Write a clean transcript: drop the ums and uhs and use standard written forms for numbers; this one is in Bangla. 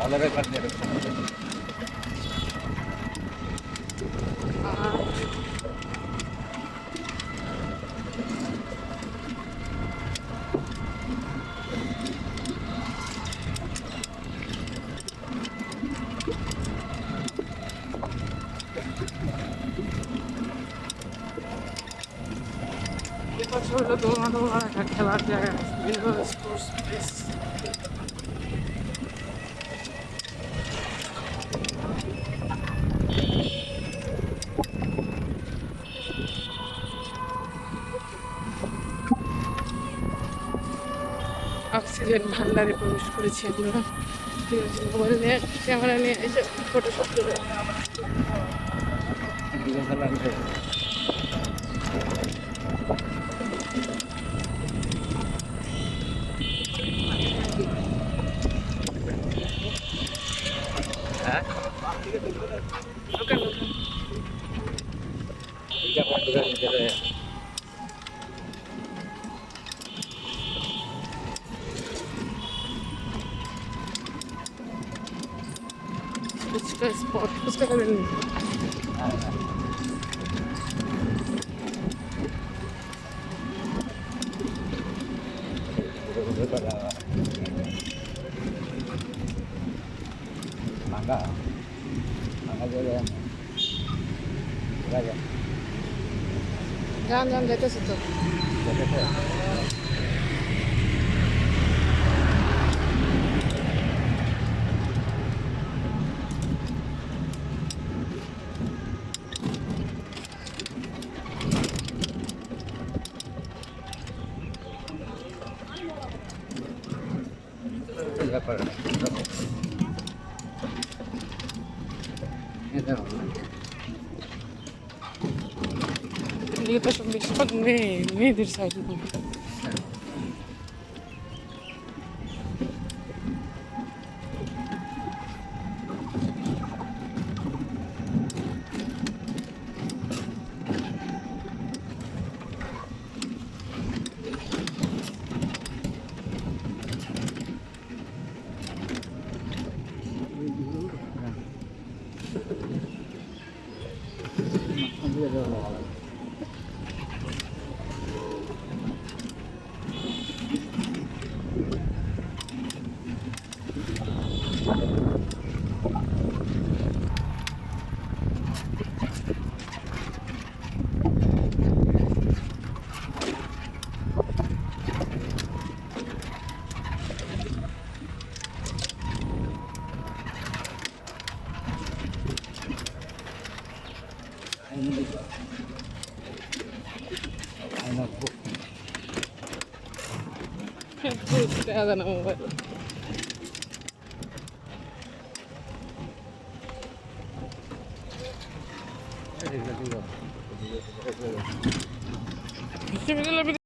ভালো ব্যাপার নিয়ে এপাশে হলো দোলনা একটা খেলার জায়গা স্পোর্টস প্লেস। অক্সিজেন ভান্ডারে প্রবেশ করেছি আমরা। মোবাইল নিয়ে ক্যামেরা নিয়ে এসে ফটো শুট করে হ্যাঁ ঢোকেন। ফুচকা স্পট, ফুচকা খাবেন? mangga mangga jalan jalan যান যান, যাইতেছি তো। ব্যাপার এদিকে তো সব বেশিরভাগ মেয়েদের সাইড। টাকা না মোবাইল। বিশ্ববিদ্যালয়